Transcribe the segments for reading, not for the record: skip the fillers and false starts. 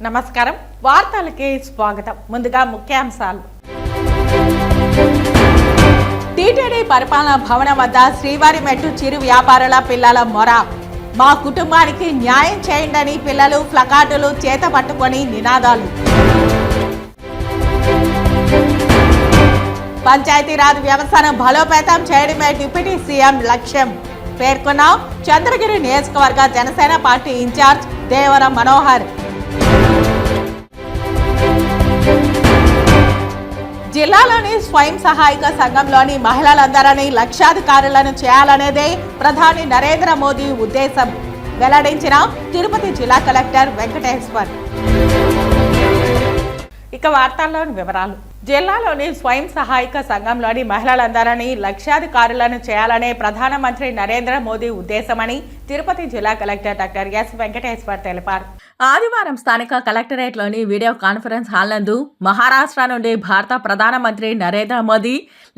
నమస్కారం వార్తలకి స్వాగతం. ముందుగా ముఖ్యాంశాలు. టీటీడీ పరిపాలనా భవనం వద్ద శ్రీవారి మెట్టు చిరు వ్యాపారుల పిల్లల మొర. మా కుటుంబానికి న్యాయం చేయండి పిల్లలు ప్లకార్డులు చేత పట్టుకొని నినాదాలు. పంచాయతీరాజ్ వ్యవస్థను బలోపేతం చేయడమే డిప్యూటీ సీఎం లక్ష్యం పేర్కొన్న చంద్రగిరి నియోజకవర్గ జనసేన పార్టీ ఇన్ఛార్జ్ దేవర మనోహర్. జిల్లాలోని స్వయం సహాయక సంఘంలోని మహిళలందరినీ లక్షాధికారులను చేయాలనేదే ప్రధాని నరేంద్ర మోదీ ఉద్దేశం వెల్లడించిన తిరుపతి జిల్లా కలెక్టర్ వెంకటేశ్వర్. ఇక వార్తల్లోని వివరాలు. జిల్లాలోని స్వయం సహాయక సంఘంలోని మహిళలందరినీ లక్షాధికారులను చేయాలనే ప్రధానమంత్రి నరేంద్ర మోదీ ఉద్దేశమని తిరుపతి జిల్లా కలెక్టర్ డాక్టర్ ఎస్ వెంకటేశ్వర్ తెలిపారు. ఆదివారం స్థానిక కలెక్టరేట్లోని వీడియో కాన్ఫరెన్స్ హాల్ నందు మహారాష్ట్ర నుండి భారత ప్రధానమంత్రి నరేంద్ర మోదీ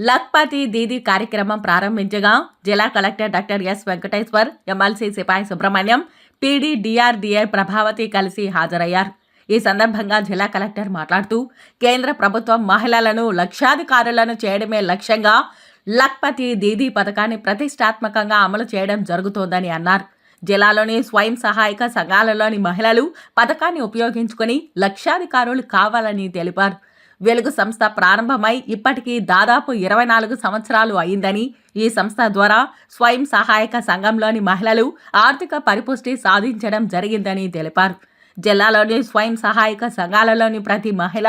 లఖ్పతి దీదీ కార్యక్రమం ప్రారంభించగా జిల్లా collector doctor S Venkateshwar, MLC Sipayi Subrahmanyam, PD DRDA Prabhavati కలిసి హాజరయ్యారు. ఈ సందర్భంగా జిల్లా కలెక్టర్ మాట్లాడుతూ కేంద్ర ప్రభుత్వం మహిళలను లక్షాధికారులను చేయడమే లక్ష్యంగా లఖ్పతి దీదీ పథకాన్ని ప్రతిష్టాత్మకంగా అమలు చేయడం జరుగుతోందని అన్నారు. జిల్లాలోని స్వయం సహాయక సంఘాలలోని మహిళలు పథకాన్ని ఉపయోగించుకుని లక్షాధికారులు కావాలని తెలిపారు. వెలుగు సంస్థ ప్రారంభమై ఇప్పటికీ దాదాపు 24 సంవత్సరాలు అయిందని, ఈ సంస్థ ద్వారా స్వయం సహాయక సంఘంలోని మహిళలు ఆర్థిక పరిపుష్టి సాధించడం జరిగిందని తెలిపారు. జిల్లాలోని స్వయం సహాయక సంఘాలలోని ప్రతి మహిళ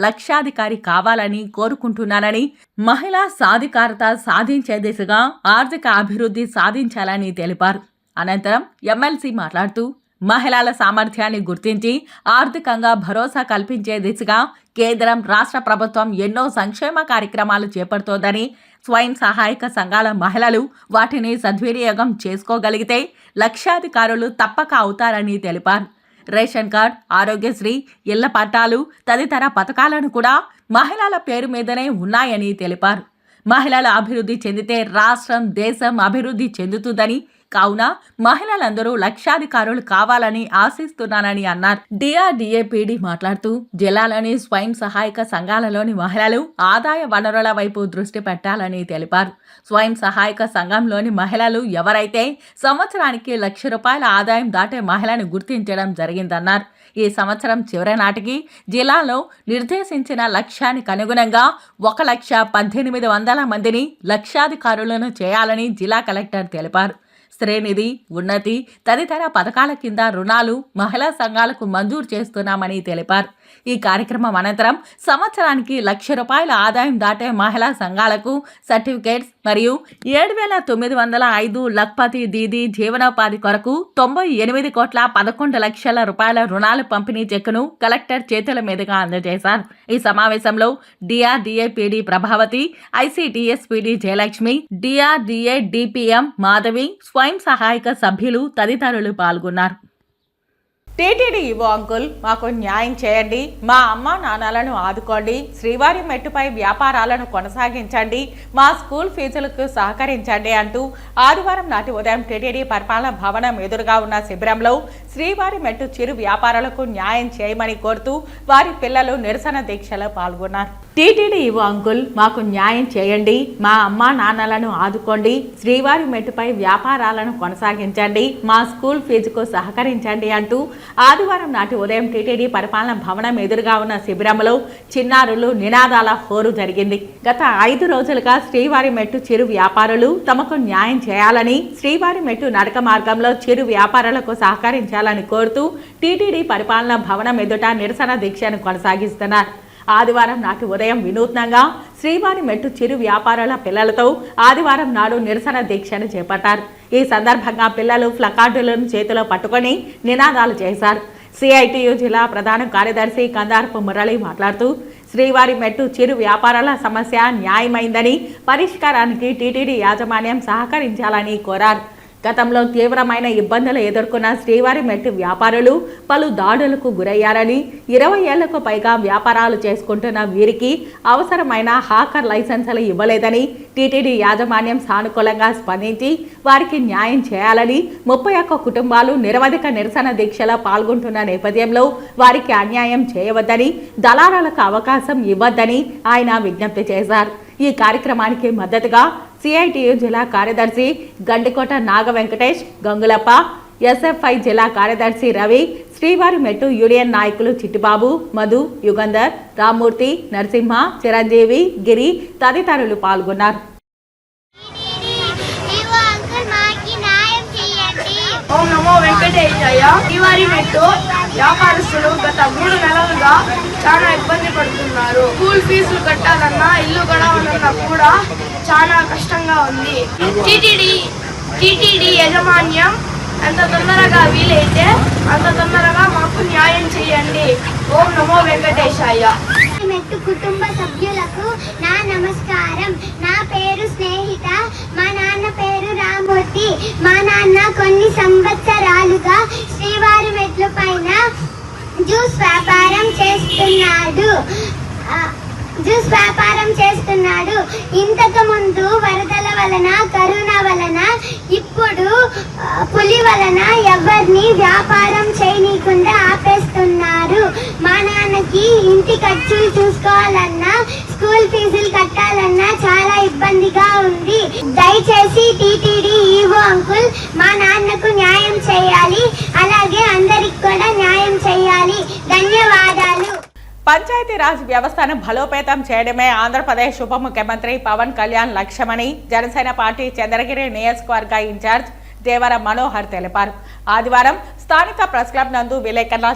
లక్షాధికారి కావాలని కోరుకుంటున్నానని, మహిళా సాధికారత సాధించే దిశగా ఆర్థిక అభివృద్ధి సాధించాలని తెలిపారు. అనంతరం ఎమ్మెల్సీ మాట్లాడుతూ మహిళల సామర్థ్యాన్ని గుర్తించి ఆర్థికంగా భరోసా కల్పించే దిశగా కేంద్రం, రాష్ట్ర ప్రభుత్వం ఎన్నో సంక్షేమ కార్యక్రమాలు చేపడుతోందని, స్వయం సహాయక సంఘాల మహిళలు వాటిని సద్వినియోగం చేసుకోగలిగితే లక్షాధికారులు తప్పక అవుతారని తెలిపారు. రేషన్ కార్డ్, ఆరోగ్యశ్రీ, ఇళ్ల పట్టాలు తదితర పథకాలను కూడా మహిళల పేరు మీదనే ఉన్నాయని తెలిపారు. మహిళల అభివృద్ధి చెందితే రాష్ట్రం, దేశం అభివృద్ధి చెందుతుందని, కావున మహిళలందరూ లక్షాధికారులు కావాలని ఆశిస్తున్నానని అన్నారు. డిఆర్డీఏ పీడీ మాట్లాడుతూ జిల్లాలోని స్వయం సహాయక సంఘాలలోని మహిళలు ఆదాయ వనరుల వైపు దృష్టి పెట్టాలని తెలిపారు. స్వయం సహాయక సంఘంలోని మహిళలు ఎవరైతే సంవత్సరానికి ₹1,00,000 ఆదాయం దాటే మహిళను గుర్తించడం జరిగిందన్నారు. ఈ సంవత్సరం చివరి నాటికి జిల్లాలో నిర్దేశించిన లక్ష్యానికి అనుగుణంగా 1,18,00,000 మందిని లక్షాధికారులను చేయాలని జిల్లా కలెక్టర్ తెలిపారు. శ్రేణిధి, ఉన్నతి తదితర పథకాల కింద రుణాలు మహిళా సంఘాలకు మంజూరు చేస్తున్నామని తెలిపారు. ఈ కార్యక్రమం అనంతరం సంవత్సరానికి ₹1,00,000 ఆదాయం దాటే మహిళా సంఘాలకు సర్టిఫికేట్స్ మరియు 7,905 లఖ్పతి దీదీ జీవనోపాధి కొరకు ₹98,11,00,000 రుణాలు పంపిణీ చెక్కును కలెక్టర్ చేతుల మీదుగా అందజేశారు. ఈ సమావేశంలో DRDA PD Prabhavati, ICDS PD Jayalakshmi, DRDA DPM Madhavi, స్వయం సహాయక సభ్యులు తదితరులు పాల్గొన్నారు. టీటీడీ ఈవో అంకుల్, మాకు న్యాయం చేయండి, మా అమ్మా నాన్నలను ఆదుకోండి, శ్రీవారి మెట్టుపై వ్యాపారాలను కొనసాగించండి, మా స్కూల్ ఫీజులకు సహకరించండి అంటూ ఆదివారం నాటి ఉదయం టీటీడీ పరిపాలనా భవనం ఎదురుగా ఉన్న శిబిరంలో శ్రీవారి మెట్టు చిరు వ్యాపారులకు న్యాయం చేయమని కోరుతూ వారి పిల్లలు నిరసన దీక్షలో పాల్గొన్నారు. టీటీడీ ఈవో అంకుల్, మాకు న్యాయం చేయండి, మా అమ్మా నాన్నలను ఆదుకోండి, శ్రీవారి మెట్టుపై వ్యాపారాలను కొనసాగించండి, మా స్కూల్ ఫీజుకు సహకరించండి అంటూ ఆదివారం నాటి ఉదయం టీటీడీ పరిపాలనా భవనం ఎదురుగా ఉన్న శిబిరంలో చిన్నారులు నినాదాల హోరు జరిగింది. గత 5 రోజులుగా శ్రీవారి మెట్టు చిరు వ్యాపారులు తమకు న్యాయం చేయాలని, శ్రీవారి మెట్టు నడక మార్గంలో చిరు వ్యాపారులకు సహకరించాలని కోరుతూ టీటీడీ పరిపాలనా భవనం ఎదుట నిరసన దీక్షను కొనసాగిస్తున్నారు. ఆదివారం నాటి ఉదయం వినూత్నంగా శ్రీవారి మెట్టు చిరు వ్యాపారుల పిల్లలతో ఆదివారం నాడు నిరసన దీక్షను చేపట్టారు. ఈ సందర్భంగా పిల్లలు ప్లకార్డులను చేతిలో పట్టుకొని నినాదాలు చేశారు. సిఐటియు జిల్లా ప్రధాన కార్యదర్శి కందారపు మురళి మాట్లాడుతూ శ్రీవారి మెట్టు చిరు వ్యాపారాల సమస్య న్యాయమైందని, పరిష్కారానికి టీటీడీ యాజమాన్యం సహకరించాలని కోరారు. గతంలో తీవ్రమైన ఇబ్బందులు ఎదుర్కొన్న శ్రీవారి మెట్టు వ్యాపారులు పలు దాడులకు గురయ్యారని 20 ఏళ్లకు పైగా వ్యాపారాలు చేసుకుంటున్న వీరికి అవసరమైన హాకర్ లైసెన్సులు ఇవ్వలేదని టీటీడీ యాజమాన్యం సానుకూలంగా స్పందించి వారికి న్యాయం చేయాలని 31 కుటుంబాలు నిరవధిక నిరసన దీక్షలో పాల్గొంటున్న నేపథ్యంలో వారికి అన్యాయం చేయవద్దని దళారులకు అవకాశం ఇవ్వద్దని ఆయన విజ్ఞప్తి చేశారు. ఈ కార్యక్రమానికి మద్దతుగా సిఐటియు జిల్లా కార్యదర్శి గండికోట నాగ వెంకటేష్, గంగులప్ప, ఎస్ఎఫ్ఐ జిల్లా కార్యదర్శి రవి, శ్రీవారి మెట్టు యూనియన్ నాయకులు చిట్టిబాబు, మధు, యుగంధర్, రామ్మూర్తి, నరసింహ, చిరంజీవి, గిరి తదితరులు పాల్గొన్నారు. ఓం నమో వెంకటేశాయ. శ్రీవారి మెట్టు వ్యాపారస్తులు గత 3 నెలలుగా చాలా ఇబ్బంది పడుతున్నారు. స్కూల్ ఫీజులు కట్టాలన్నా, ఇల్లు గడవాలన్నా కూడా చాలా కష్టంగా ఉంది. టీటీడీ యాజమాన్యం ఎంత తొందరగా వీలైతే అంత తొందరగా మాకు న్యాయం చేయండి. ఓం నమో వెంకటేశాయ. మెట్టు కుటుంబ సభ్యులకు నా నమస్కారం. నా పేరు స్నేహిత. మా నాన్న పేరు రామ్మూర్తి. మా నాన్న కొన్ని సంవత్సరాలుగా శ్రీవారి మెట్ల పైన జ్యూస్ వ్యాపారం చేస్తున్నాడు. ఇంతకు ముందు వరదల వలన, కరోనా వలన, ఇప్పుడు పులి వలన ఎవరిని వ్యాపారం చేయనీయకుండా ఆపేస్తున్నారు. మా నాన్నకి ఇంటి ఖర్చులు చూసుకోవాలన్నా, స్కూల్ ఫీజులు కట్టాలన్నా చాలా ఇబ్బందిగా ఉంది. దయచేసి టీటీడీ ఈవో అంకుల్ మా నాన్నకు న్యాయం చేయాలి. అలాగే అందరికి కూడా న్యాయం చేయాలి. ధన్యవాదాలు. పంచాయతీరాజ్ వ్యవస్థను బలోపేతం చేయడమే ఆంధ్రప్రదేశ్ ఉప ముఖ్యమంత్రి పవన్ కళ్యాణ్ లక్ష్యమని జనసేన పార్టీ చంద్రగిరి నియోజకవర్గ ఇన్ఛార్జ్ దేవర మనోహర్ తెలిపారు. ఆదివారం స్థానిక ప్రెస్ క్లబ్ నందు విలేకరుల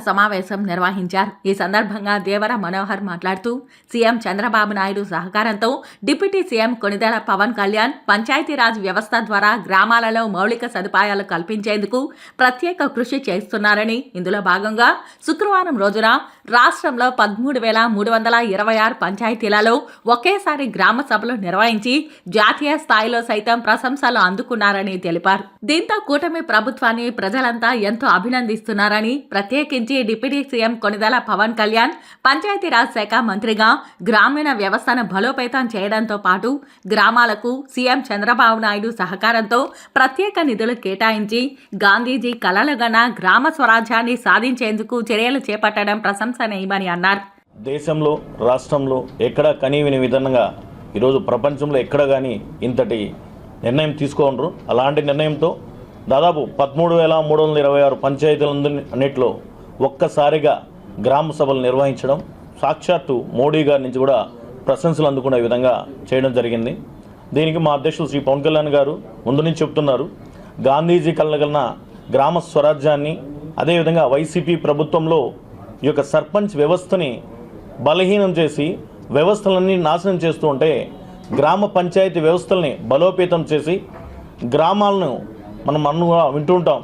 సమావేశం నిర్వహించారు. ఈ సందర్భంగా దేవర మనోహర్ మాట్లాడుతూ సీఎం చంద్రబాబు నాయుడు సహకారంతో డిప్యూటీ సీఎం కొణిదెల పవన్ కళ్యాణ్ పంచాయతీరాజ్ వ్యవస్థ ద్వారా గ్రామాలలో మౌలిక సదుపాయాలు కల్పించేందుకు ప్రత్యేక కృషి చేస్తున్నారని, ఇందులో భాగంగా శుక్రవారం రోజున రాష్ట్రంలో 13,326 పంచాయతీలలో ఒకేసారి గ్రామ సభలు నిర్వహించి జాతీయ స్థాయిలో సైతం ప్రశంసలు అందుకున్నారని తెలిపారు. దీంతో కూటమి ప్రభుత్వాన్ని ప్రజలంతా ఎంతో అభినందిస్తున్నారని, ప్రత్యేకించి డిప్యూటీ సీఎం కొణిదెల పవన్ కళ్యాణ్ పంచాయతీరాజ్ శాఖ మంత్రిగా గ్రామీణ వ్యవస్థను బలోపేతం చేయడంతో పాటు గ్రామాలకు సీఎం చంద్రబాబు నాయుడు సహకారంతో ప్రత్యేక నిధులు కేటాయించి గాంధీజీ కలలుగన్న గ్రామ స్వరాజ్యాన్ని సాధించేందుకు చర్యలు చేపట్టడం ప్రశంసనీయమని అన్నారు. దేశంలో, రాష్ట్రంలో ఎక్కడ కనీవిని విధంగా ఈరోజు ప్రపంచంలో ఎక్కడ కానీ ఇంతటి నిర్ణయం తీసుకోండ్రు. అలాంటి నిర్ణయంతో దాదాపు 13,326 పంచాయతీలన్నింటిలో ఒక్కసారిగా గ్రామ సభలు నిర్వహించడం సాక్షాత్తు మోడీ గారి నుంచి కూడా ప్రశంసలు అందుకునే విధంగా చేయడం జరిగింది. దీనికి మా అధ్యక్షులు శ్రీ పవన్ కళ్యాణ్ గారు ముందు నుంచి చెప్తున్నారు. గాంధీజీ కలగలన గ్రామ స్వరాజ్యాన్ని, అదేవిధంగా వైసీపీ ప్రభుత్వంలో ఈ యొక్క సర్పంచ్ వ్యవస్థని బలహీనం చేసి వ్యవస్థలన్నీ నాశనం చేస్తూ ఉంటే గ్రామ పంచాయతీ వ్యవస్థల్ని బలోపేతం చేసి గ్రామాలను మనం వింటూ ఉంటాం,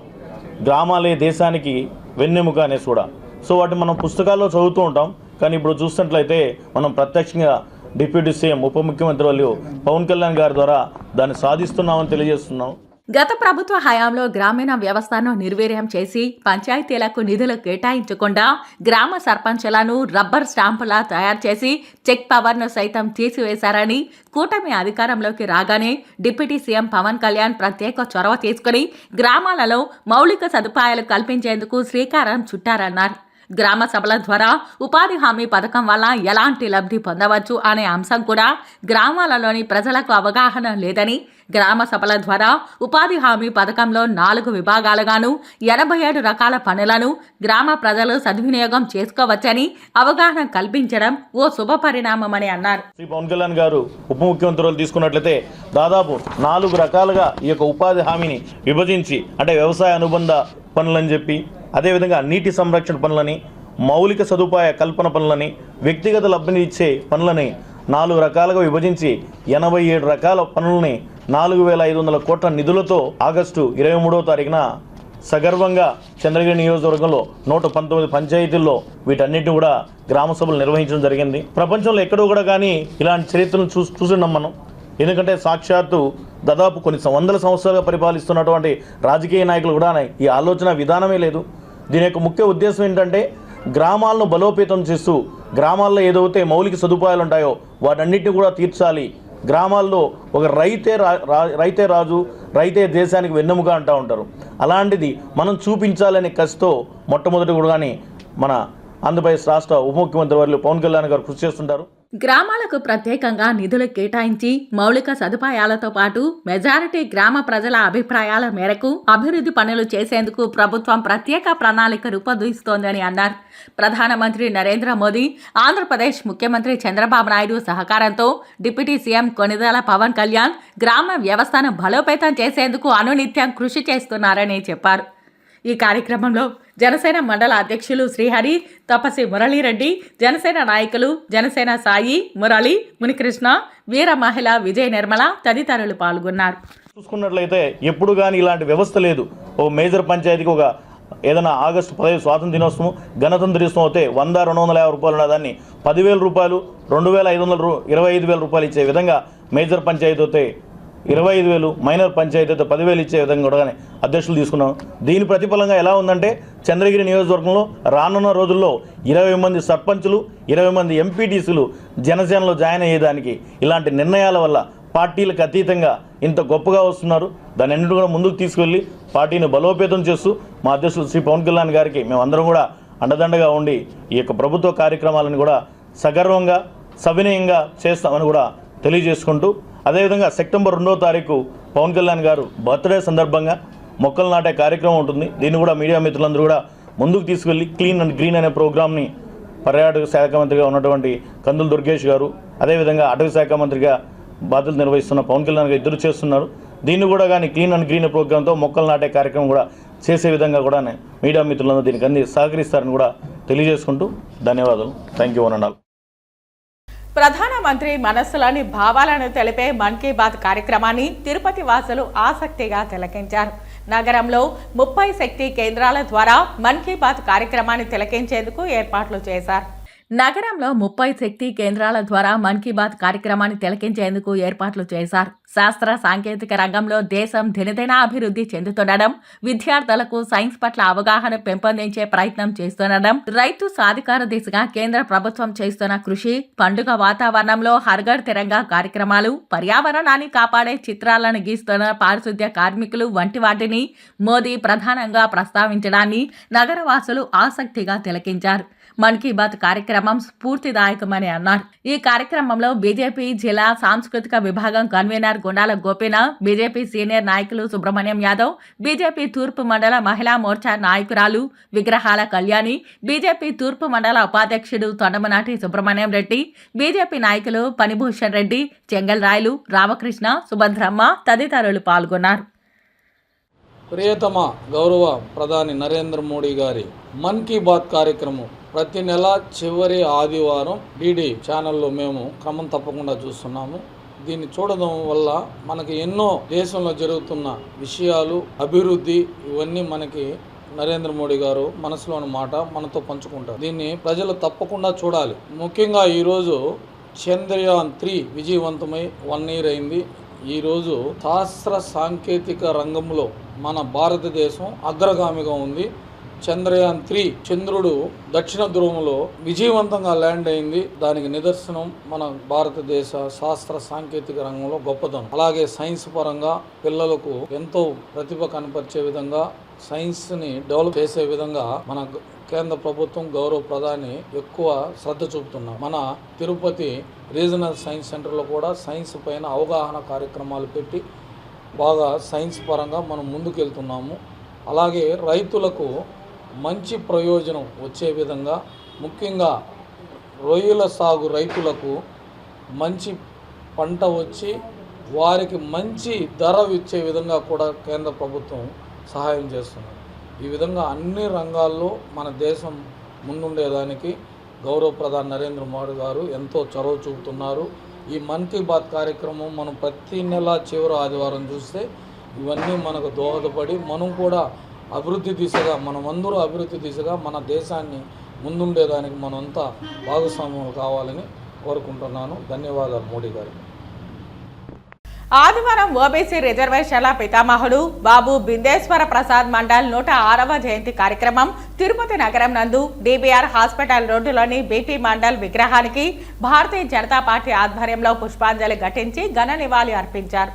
గ్రామాలే దేశానికి వెన్నెముక అనేసి కూడా. సో వాటిని మనం పుస్తకాల్లో చదువుతూ ఉంటాం. కానీ ఇప్పుడు చూసినట్లయితే మనం ప్రత్యక్షంగా డిప్యూటీ సీఎం ఉప ముఖ్యమంత్రి వాళ్ళు పవన్ కళ్యాణ్ గారి ద్వారా దాన్ని సాధిస్తున్నామని తెలియజేస్తున్నాం. గత ప్రభుత్వ హయాంలో గ్రామీణ వ్యవస్థను నిర్వీర్యం చేసి పంచాయతీలకు నిధులు కేటాయించకుండా గ్రామ సర్పంచులను రబ్బర్ స్టాంపులా తయారు చేసి చెక్ పవర్ను సైతం తీసివేశారని, కూటమి అధికారంలోకి రాగానే డిప్యూటీ సీఎం పవన్ కళ్యాణ్ ప్రత్యేక చొరవ తీసుకుని గ్రామాలలో మౌలిక సదుపాయాలు కల్పించేందుకు శ్రీకారం చుట్టారన్నారు. గ్రామ సభల ద్వారా ఉపాధి హామీ పథకం వల్ల ఎలాంటి లబ్ధి పొందవచ్చు అనే అంశం కూడా గ్రామాలలోని ప్రజలకు అవగాహన లేదని, గ్రామ సభల ద్వారా ఉపాధి హామీ పథకంలో 4 విభాగాలుగాను 87 రకాల పనులను గ్రామ ప్రజలు సద్వినియోగం చేసుకోవచ్చని అవగాహన కల్పించడం ఓ శుభ పరిణామమని అన్నారు. శ్రీ పవన్ కళ్యాణ్ గారు ఉప ముఖ్యమంత్రులు తీసుకున్నట్లయితే దాదాపు 4 రకాలుగా ఈ యొక్క ఉపాధి హామీని విభజించి, అంటే వ్యవసాయ అనుబంధ పనులని చెప్పి, అదేవిధంగా నీటి సంరక్షణ పనులని, మౌలిక సదుపాయ కల్పన పనులని, వ్యక్తిగత లబ్ధిని ఇచ్చే పనులని 4 రకాలుగా విభజించి 87 రకాల పనులని 4,500 కోట్ల నిధులతో ఆగస్టు 23వ తారీఖున సగర్వంగా చంద్రగిరి నియోజకవర్గంలో 119 పంచాయతీల్లో వీటన్నిటిని కూడా గ్రామ సభలు నిర్వహించడం జరిగింది. ప్రపంచంలో ఎక్కడో కూడా కానీ ఇలాంటి చరిత్రను చూస్తున్నాం మనం. ఎందుకంటే సాక్షాత్తు దాదాపు కొన్ని వందల సంవత్సరాలుగా పరిపాలిస్తున్నటువంటి రాజకీయ నాయకులు కూడా ఈ ఆలోచన విధానమే లేదు. దీని యొక్క ముఖ్య ఉద్దేశం ఏంటంటే గ్రామాలను బలోపేతం చేస్తూ గ్రామాల్లో ఏదైతే మౌలిక సదుపాయాలు ఉంటాయో వాటన్నిటిని కూడా తీర్చాలి. గ్రామాల్లో ఒక రైతే రాజు, రైతే దేశానికి వెన్నెముక అంటూ ఉంటారు. అలాంటిది మనం చూపించాలనే కసితో మొట్టమొదటి కూడా మన ఆంధ్రప్రదేశ్ రాష్ట్ర ఉప ముఖ్యమంత్రి వర్యులు పవన్ కళ్యాణ్ గారు కృషి చేస్తుంటారు. గ్రామాలకు ప్రత్యేకంగా నిధులు కేటాయించి మౌలిక సదుపాయాలతో పాటు మెజారిటీ గ్రామ ప్రజల అభిప్రాయాల మేరకు అభివృద్ధి పనులు చేసేందుకు ప్రభుత్వం ప్రత్యేక ప్రణాళిక రూపొందిస్తోందని అన్నారు. ప్రధానమంత్రి నరేంద్ర మోదీ, ఆంధ్రప్రదేశ్ ముఖ్యమంత్రి చంద్రబాబు నాయుడు సహకారంతో డిప్యూటీ సీఎం కొణిదెల పవన్ కళ్యాణ్ గ్రామ వ్యవస్థను బలోపేతం చేసేందుకు అనునిత్యం కృషి చేస్తున్నారని చెప్పారు. ఈ కార్యక్రమంలో జనసేన మండల అధ్యక్షులు శ్రీహరి, తపసి మురళీరెడ్డి, జనసేన నాయకులు జనసేన సాయి, మురళి, మునికృష్ణ, వీర మహిళ విజయ నిర్మల తదితరులు పాల్గొన్నారు. చూసుకున్నట్లయితే ఎప్పుడు కానీ ఇలాంటి వ్యవస్థ లేదు. ఓ మేజర్ పంచాయతీకి ఒక ఏదైనా ఆగస్టు 15 స్వాతంత్ర దినోత్సవం, గణతంత్ర దినోత్సవం అయితే 100-250 రూపాయలు ఉన్నదాన్ని 10,000 రూపాయలు, 2,500 25,000 రూపాయలు ఇచ్చే విధంగా మేజర్ పంచాయతీ అయితే 25,000, మైనర్ పంచాయతీ అయితే 10,000 ఇచ్చే విధంగా కూడా అధ్యక్షులు తీసుకున్నాం. దీని ప్రతిఫలంగా ఎలా ఉందంటే చంద్రగిరి నియోజకవర్గంలో రానున్న రోజుల్లో 20 మంది సర్పంచులు, 20 మంది ఎంపీటీసీలు జనసేనలో జాయిన్ అయ్యేదానికి ఇలాంటి నిర్ణయాల వల్ల పార్టీలకు అతీతంగా ఇంత గొప్పగా వస్తున్నారు. దాన్ని అన్నింటి కూడా ముందుకు తీసుకెళ్ళి పార్టీని బలోపేతం చేస్తూ మా అధ్యక్షులు శ్రీ పవన్ కళ్యాణ్ గారికి మేమందరం కూడా అండదండగా ఉండి ఈ యొక్క ప్రభుత్వ కార్యక్రమాలను కూడా సగర్వంగా సవినయంగా చేస్తామని కూడా తెలియజేసుకుంటూ, అదేవిధంగా సెప్టెంబర్ 2వ తారీఖు పవన్ కళ్యాణ్ గారు బర్త్డే సందర్భంగా మొక్కలు నాటే కార్యక్రమం ఉంటుంది. దీన్ని కూడా మీడియా మిత్రులందరూ కూడా ముందుకు తీసుకెళ్ళి క్లీన్ అండ్ గ్రీన్ అనే ప్రోగ్రామ్ని పర్యాటక శాఖ మంత్రిగా ఉన్నటువంటి కందుల దుర్గేష్ గారు, అదేవిధంగా అటవీ శాఖ మంత్రిగా బాధ్యతలు నిర్వహిస్తున్న పవన్ కళ్యాణ్ గారు ఇద్దరు చేస్తున్నారు. దీన్ని కూడా కానీ క్లీన్ అండ్ గ్రీన్ ప్రోగ్రాంతో మొక్కలు నాటే కార్యక్రమం కూడా చేసే విధంగా కూడా మీడియా మిత్రులందరూ దీనికి అన్ని సహకరిస్తారని కూడా తెలియజేసుకుంటూ ధన్యవాదాలు. థ్యాంక్ యూ అనండాలి. ప్రధానమంత్రి మనస్సులోని భావాలను తెలిపే మన్ కీ బాత్ కార్యక్రమాన్ని తిరుపతి వాసులు ఆసక్తిగా తిలకించారు. నగరంలో 30 శక్తి కేంద్రాల ద్వారా మన్ కీ బాత్ కార్యక్రమాన్ని తిలకించేందుకు ఏర్పాట్లు చేశారు. నగరంలో 30 శక్తి కేంద్రాల ద్వారా మన్ కీ బాత్ కార్యక్రమాన్ని తిలకించేందుకు ఏర్పాట్లు చేశారు. శాస్త్ర సాంకేతిక రంగంలో దేశం దినదిన అభివృద్ధి చెందుతుండడం, విద్యార్థులకు సైన్స్ పట్ల అవగాహన పెంపొందించే ప్రయత్నం చేస్తుండడం, రైతు సాధికార దిశగా కేంద్ర ప్రభుత్వం చేస్తున్న కృషి, పండుగ వాతావరణంలో హర్ఘర్ తిరంగా కార్యక్రమాలు, పర్యావరణాన్ని కాపాడే చిత్రాలను గీస్తున్న పారిశుద్ధ్య కార్మికులు వంటి వాటిని మోదీ ప్రధానంగా ప్రస్తావించడాన్ని నగరవాసులు ఆసక్తిగా తిలకించారు. మన్ కీ బాత్ కార్యక్రమం స్ఫూర్తిదాయకమని అన్నారు. ఈ కార్యక్రమంలో బీజేపీ జిల్లా సాంస్కృతిక విభాగం convener Gundala Gopinath, BJP senior నాయకులు సుబ్రహ్మణ్యం యాదవ్, బీజేపీ తూర్పు మండల మహిళా మోర్చా నాయకురాలు విగ్రహాల కళ్యాణి, బీజేపీ తూర్పు మండల ఉపాధ్యక్షుడు తొండమనాటి సుబ్రహ్మణ్యం రెడ్డి, బీజేపీ నాయకులు పనిభూషణ్ రెడ్డి, చెంగల్ రాయలు, రామకృష్ణ, సుభద్రమ్మ తదితరులు పాల్గొన్నారు. ప్రియతమ గౌరవ ప్రధాని నరేంద్ర మోడీ గారి మన్ కీ బాత్ కార్యక్రమం ప్రతి నెల చివరి ఆదివారం డిడి ఛానల్లో మేము క్రమం తప్పకుండా చూస్తున్నాము. దీన్ని చూడడం వల్ల మనకి ఎన్నో దేశంలో జరుగుతున్న విషయాలు, అభివృద్ధి ఇవన్నీ మనకి నరేంద్ర మోడీ గారు మనసులోని మాట మనతో పంచుకుంటారు. దీన్ని ప్రజలు తప్పకుండా చూడాలి. ముఖ్యంగా ఈరోజు చంద్రయాన్ 3 విజయవంతమై 1 year అయింది. ఈరోజు శాస్త్ర సాంకేతిక రంగంలో మన భారతదేశం అగ్రగామిగా ఉంది. చంద్రయాన్ 3 చంద్రుడు దక్షిణ ధ్రువంలో విజయవంతంగా ల్యాండ్ అయింది. దానికి నిదర్శనం మన భారతదేశ శాస్త్ర సాంకేతిక రంగంలో గొప్పదనం. అలాగే సైన్స్ పరంగా పిల్లలకు ఎంతో ప్రతిభ కనపరిచే విధంగా, సైన్స్ని డెవలప్ చేసే విధంగా మన కేంద్ర ప్రభుత్వం, గౌరవ ప్రధాని ఎక్కువ శ్రద్ధ చూపుతున్నారు. మన తిరుపతి రీజనల్ సైన్స్ సెంటర్లో కూడా సైన్స్ పైన అవగాహన కార్యక్రమాలు పెట్టి బాగా సైన్స్ పరంగా మనం ముందుకెళ్తున్నాము. అలాగే రైతులకు మంచి ప్రయోజనం వచ్చే విధంగా, ముఖ్యంగా రొయ్యల సాగు రైతులకు మంచి పంట వచ్చి వారికి మంచి ధర ఇచ్చే విధంగా కూడా కేంద్ర ప్రభుత్వం సహాయం చేస్తుంది. ఈ విధంగా అన్ని రంగాల్లో మన దేశం ముందుండేదానికి గౌరవ ప్రధాని నరేంద్ర మోడీ గారు ఎంతో చొరవ చూపుతున్నారు. ఈ మన్ కీ బాత్ కార్యక్రమం మనం ప్రతి నెల చివరి ఆదివారం చూస్తే ఇవన్నీ మనకు దోహదపడి మనం కూడా అభివృద్ధి దిశగా, మనమందరూ అభివృద్ధి దిశగా మన దేశాన్ని ముందుండేదానికి మనంతా భాగస్వామ్యం కావాలని కోరుకుంటున్నాను. ధన్యవాదాలు మోడీ గారికి. ఆదివారం ఓబీసీ రిజర్వేషన్ల పితామహుడు బాబు బిందేశ్వర ప్రసాద్ మండల్ 106వ జయంతి కార్యక్రమం తిరుపతి నగరం నందు డిబిఆర్ హాస్పిటల్ రోడ్డులోని బీపీ మండల్ విగ్రహానికి భారతీయ జనతా పార్టీ ఆధ్వర్యంలో పుష్పాంజలి ఘటించి ఘన నివాళి అర్పించారు.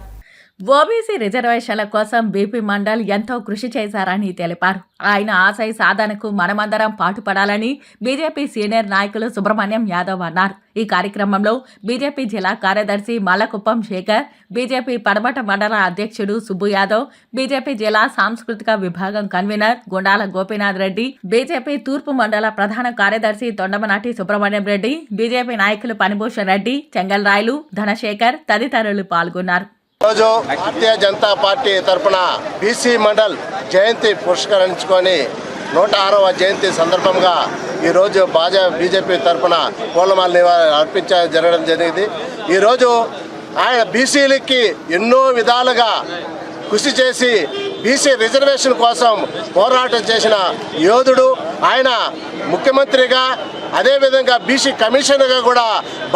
ఓబీసీ రిజర్వేషన్ల కోసం బీపీ మండల్ ఎంతో కృషి చేశారని తెలిపారు. ఆయన ఆశయ సాధనకు మనమందరం పాటుపడాలని బీజేపీ సీనియర్ నాయకులు సుబ్రహ్మణ్యం యాదవ్ అన్నారు. ఈ కార్యక్రమంలో బీజేపీ జిల్లా కార్యదర్శి మల్లకుప్పం శేఖర్, బీజేపీ పడమట మండల అధ్యక్షుడు సుబ్బు యాదవ్, బీజేపీ జిల్లా సాంస్కృతిక విభాగం కన్వీనర్ గుండాల గోపీనాథ్ రెడ్డి, బీజేపీ తూర్పు మండల ప్రధాన కార్యదర్శి తొండమనాటి సుబ్రహ్మణ్యం రెడ్డి, బీజేపీ నాయకులు పనిభూషణ్ రెడ్డి, చెంగల్రాయలు, ధనశేఖర్ తదితరులు పాల్గొన్నారు. రోజు భారతీయ జనతా పార్టీ తరఫున బీసీ మండల్ జయంతి పురస్కరించుకొని 106వ జయంతి సందర్భంగా ఈరోజు బీజేపీ తరఫున పూలమాల జరగడం జరిగింది. ఈరోజు ఆయన బీసీలకి ఎన్నో విధాలుగా కృషి చేసి బీసీ రిజర్వేషన్ కోసం పోరాటం చేసిన యోధుడు. ఆయన ముఖ్యమంత్రిగా అదేవిధంగా బీసీ కమిషనర్గా కూడా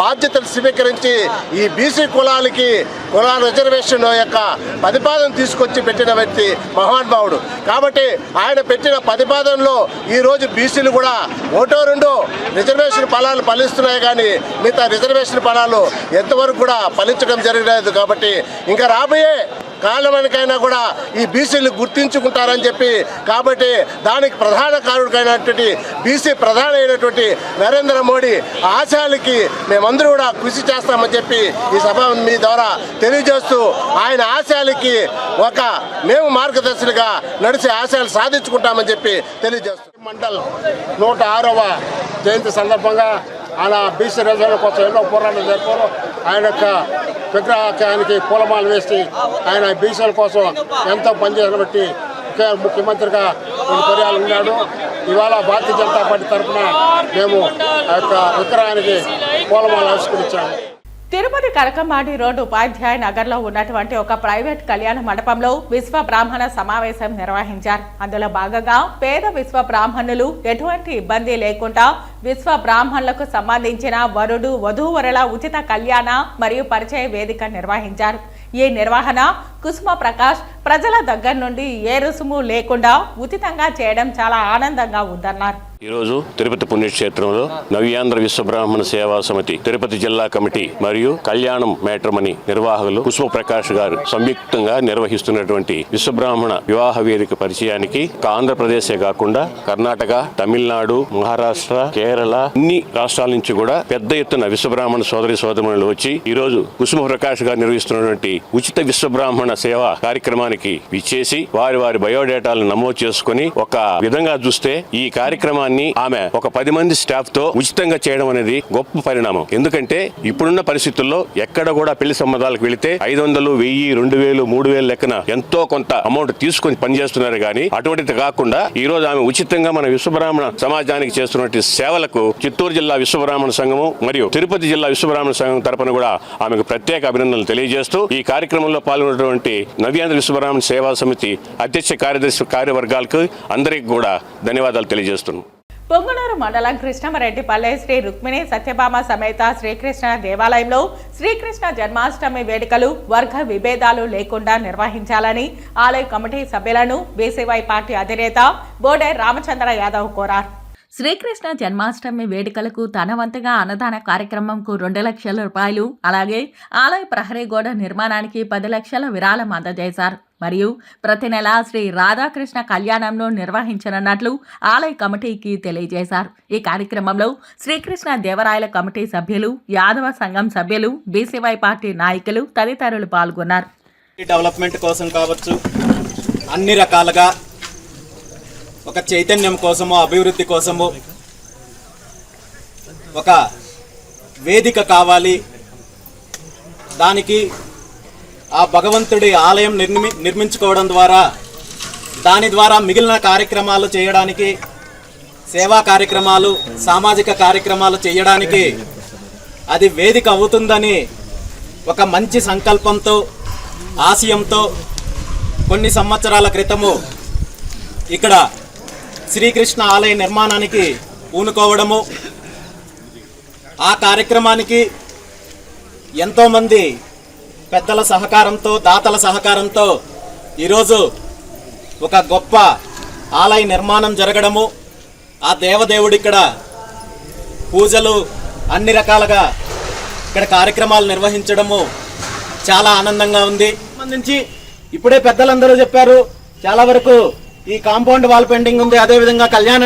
బాధ్యతలు స్వీకరించి ఈ బీసీ కులాలకి కులాల రిజర్వేషన్ యొక్క ప్రతిపాదన తీసుకొచ్చి పెట్టిన వ్యక్తి మహానుభావుడు. కాబట్టి ఆయన పెట్టిన ప్రతిపాదనలో ఈరోజు బీసీలు కూడా 1-2 రిజర్వేషన్ ఫలాలు ఫలిస్తున్నాయి, కానీ మిగతా రిజర్వేషన్ ఫలాలు ఎంతవరకు కూడా ఫలించడం జరగలేదు. కాబట్టి ఇంకా రాబోయే కాలమనికైనా కూడా ఈ బీసీలు గుర్తించుకుంటారని చెప్పి, కాబట్టి దానికి ప్రధాన కారణమైనటువంటి బీసీ ప్రధాన అయినటువంటి నరేంద్ర మోడీ ఆశయాలకి మేమందరూ కూడా కృషి చేస్తామని చెప్పి ఈ సభ మీ ద్వారా తెలియజేస్తూ, ఆయన ఆశయాలకి మేము మార్గదర్శులుగా నడిచే ఆశయాలు సాధించుకుంటామని చెప్పి తెలియజేస్తాం. మండల్ 106వ జయంతి సందర్భంగా ఆయన బీసీ రిజర్వేషన్ కోసం ఎన్నో పోరాటాలు జరిపారు. ఆయన యొక్క విగ్రహానికి పూలమాల వేసి ఆయన బీసీల కోసం ఎంతో పనిచేసిన బట్టి ముఖ్యమంత్రిగా పర్యాలు ఉన్నాడు. ఇవాళ భారతీయ జనతా పార్టీ తరఫున మేము ఆ యొక్క విగ్రహానికి పూలమాల ఆవిష్కరించాము. తిరుపతి కరకంబాడి రోడ్డు ఉపాధ్యాయ నగర్లో ఉన్నటువంటి ఒక ప్రైవేట్ కళ్యాణ మండపంలో విశ్వ బ్రాహ్మణ సమావేశం నిర్వహించారు. అందులో భాగంగా పేద విశ్వ బ్రాహ్మణులు ఎటువంటి ఇబ్బంది లేకుండా విశ్వ బ్రాహ్మణులకు సంబంధించిన వరుడు వధూవరుల ఉచిత కళ్యాణ మరియు పరిచయ వేదిక నిర్వహించారు. ఈ నిర్వహణ కుసుమ ప్రకాష్ ప్రజల దగ్గర నుండి ఏ రుసుము లేకుండా ఉచితంగా చేయడం చాలా ఆనందంగా ఉందన్నారు. ఈరోజు తిరుపతి పుణ్యక్షేత్రంలో నవ్యాంధ్ర విశ్వబ్రాహ్మణ సేవా సమితి తిరుపతి జిల్లా కమిటీ మరియు కళ్యాణం మ్యాట్రిమోనీ నిర్వాహకులు కుసుమ ప్రకాష్ గారు సంయుక్తంగా నిర్వహిస్తున్నటువంటి విశ్వబ్రాహ్మణ వివాహ వేదిక పరిచయానికి ఆంధ్రప్రదేశే కాకుండా కర్ణాటక, తమిళనాడు, మహారాష్ట్ర, కేరళ అన్ని రాష్ట్రాల నుంచి కూడా పెద్ద ఎత్తున విశ్వబ్రాహ్మణ సోదరి సోదరులు వచ్చి ఈ రోజు కుసుమ ప్రకాష్ గారు నిర్వహిస్తున్నటువంటి ఉచిత విశ్వబ్రాహ్మణ సేవా కార్యక్రమానికి విచ్చేసి వారి బయోడేటాలను నమోదు చేసుకుని ఒక విధంగా చూస్తే ఈ కార్యక్రమాన్ని ఆమె ఒక 10 మంది స్టాఫ్ తో ఉచితంగా చేయడం అనేది గొప్ప పరిణామం. ఎందుకంటే ఇప్పుడున్న పరిస్థితుల్లో ఎక్కడ కూడా పెళ్లి సంబంధాలకు వెళితే 500, 1000, 2000, 3000 లెక్కన ఎంతో కొంత అమౌంట్ తీసుకొని పనిచేస్తున్నారు. కానీ అటువంటిది కాకుండా ఈ రోజు ఆమె ఉచితంగా మన విశ్వబ్రాహ్మణ సమాజానికి చేస్తున్నటువంటి సేవలకు చిత్తూరు జిల్లా విశ్వబ్రాహ్మణ సంఘము మరియు తిరుపతి జిల్లా విశ్వబ్రాహ్మణ సంఘం తరపున కూడా ఆమెకు ప్రత్యేక అభినందనలు తెలియజేస్తూ ఈ కార్యక్రమంలో పాల్గొన్నటువంటి నవ్యాంధ్ర విశ్వబ్రాహ్మణ సేవా సమితి అధ్యక్ష కార్యదర్శి కార్యవర్గాలకు అందరికీ కూడా ధన్యవాదాలు తెలియజేస్తున్నాం. పొంగనూరు మండలం కృష్ణమరెడ్డిపల్లె శ్రీ రుక్మిణి సత్యభామ సమేత శ్రీకృష్ణ దేవాలయంలో శ్రీకృష్ణ జన్మాష్టమి వేడుకలు వర్గ విభేదాలు లేకుండా నిర్వహించాలని ఆలయ కమిటీ సభ్యులను బీసీవై పార్టీ అధినేత బోడే రామచంద్ర యాదవ్ కోరారు. శ్రీకృష్ణ జన్మాష్టమి వేడుకలకు తన వంతుగా అన్నదాన కార్యక్రమంకు 2 లక్షల రూపాయలు, అలాగే ఆలయ ప్రహరీ గోడ నిర్మాణానికి 10 లక్షల విరాళం అందజేశారు. మరియు ప్రతి నెల శ్రీ రాధాకృష్ణ కళ్యాణంను నిర్వహించనున్నట్లు ఆలయ కమిటీకి తెలియజేశారు. ఈ కార్యక్రమంలో శ్రీకృష్ణ దేవరాయల కమిటీ సభ్యులు, యాదవ సంఘం సభ్యులు, బీసీవై పార్టీ నాయకులు తదితరులు పాల్గొన్నారు. డెవలప్మెంట్ కోసం కావచ్చు, అన్ని రకాలుగా ఒక చైతన్యం కోసము, అభివృద్ధి కోసము ఒక వేదిక కావాలి. దానికి ఆ భగవంతుడి ఆలయం నిర్మించుకోవడం ద్వారా దాని ద్వారా మిగిలిన కార్యక్రమాలు చేయడానికి, సేవా కార్యక్రమాలు, సామాజిక కార్యక్రమాలు చేయడానికి అది వేదిక అవుతుందని ఒక మంచి సంకల్పంతో, ఆశయంతో కొన్ని సంవత్సరాల క్రితము ఇక్కడ శ్రీకృష్ణ ఆలయ నిర్మాణానికి పూనుకోవడము, ఆ కార్యక్రమానికి ఎంతోమంది పెద్దల సహకారంతో, దాతల సహకారంతో ఈరోజు ఒక గొప్ప ఆలయ నిర్మాణం జరగడము, ఆ దేవదేవుడు ఇక్కడ పూజలు అన్ని రకాలుగా ఇక్కడ కార్యక్రమాలు నిర్వహించడము చాలా ఆనందంగా ఉంది. సంబంధించి ఇప్పుడే పెద్దలందరూ చెప్పారు, చాలా వరకు ఈ కాంపౌండ్ వాల్ పెండింగ్ ఉంది, అదేవిధంగా కళ్యాణ